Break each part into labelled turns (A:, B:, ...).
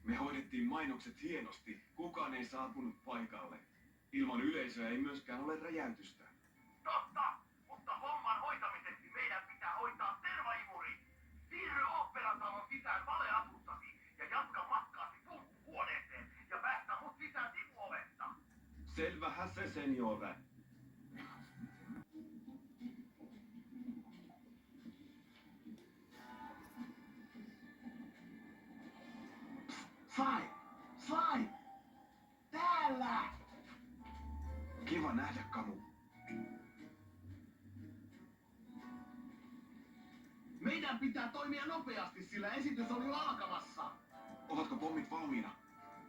A: Me hoidettiin mainokset hienosti. Kukaan ei saapunut paikalle. Ilman yleisöä ei myöskään ole räjäytystä.
B: Totta, mutta homman hoitamiseksi meidän pitää hoitaa tervaimuri. Siirry oopperatalon sisään valeasussasi ja jatka matkaasi pumppuhuoneeseen ja päästä mut sisään sivuovesta.
A: Selvähän se, seniore.
B: Sly! Sly! Täällä!
A: Kiva nähdä, Kamu.
B: Meidän pitää toimia nopeasti, sillä esitys on jo alkamassa.
A: Ovatko pommit valmiina?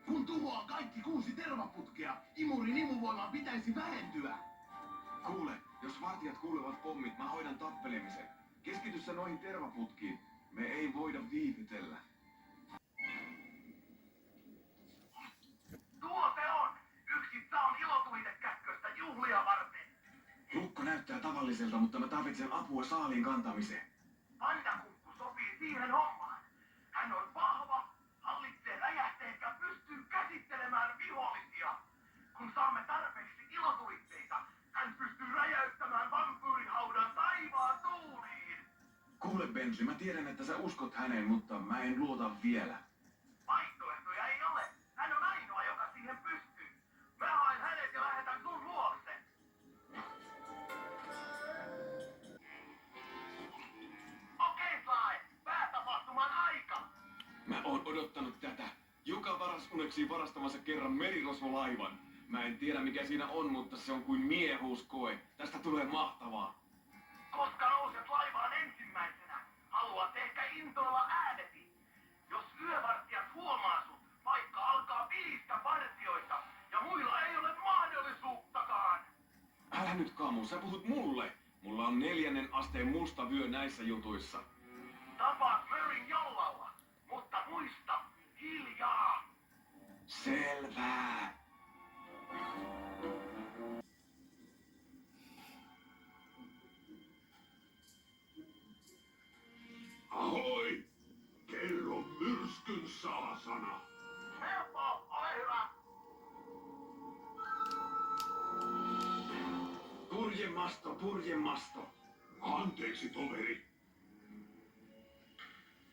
B: Kun tuhoaa kaikki 6 tervaputkea, imurin imuvoiman pitäisi vähentyä.
A: Kuule, jos vartijat kuulevat pommit, mä hoidan tappelemisen. Keskity sä noihin tervaputkiin. Me ei voida viivytellä.
B: Tuo se on! Yksissä on ilotuitekätköstä juhlia varten.
A: Lukko näyttää tavalliselta, mutta mä tarvitsen apua saaliin kantamiseen.
B: Pandakunkku sopii siihen hommaan. Hän on vahva, hallitsee räjähteet ja pystyy käsittelemään vihollisia. Kun saamme tarpeeksi ilotulitteita, hän pystyy räjäyttämään vampyyrihaudan taivaan tuuliin.
A: Kuule, Bentley, mä tiedän, että sä uskot häneen, mutta mä en luota vielä.
B: Vaihtoehtoja ei ole. Hän on ainoa, joka siihen pystyy. Mä haen hänet ja lähetän sun luokse. Okei, Sly. Päätapahtuman aika.
A: Mä oon odottanut tätä. Joka varas uneksii varastamassa kerran merirosvolaivan. Mä en tiedä mikä siinä on, mutta se on kuin miehuuskoe. Tästä tulee mahtavaa.
B: Koska nouset laivaan ensimmäisenä, haluat ehkä intoilla äänesi. Jos yövartijat huomaa sut, vaikka alkaa vilistä vartioita ja muilla ei ole mahdollisuuttakaan.
A: Älä nyt, Kamu, sä puhut mulle. Mulla on 4. asteen musta vyö näissä jutuissa.
B: Tapaat Mörin jollalla, mutta muista, hiljaa.
A: Selvää.
C: Ahoi! Kerro myrskyn salasana.
B: Helppo, ole hyvä.
A: Purjemasto, purjemasto.
C: Anteeksi, toveri.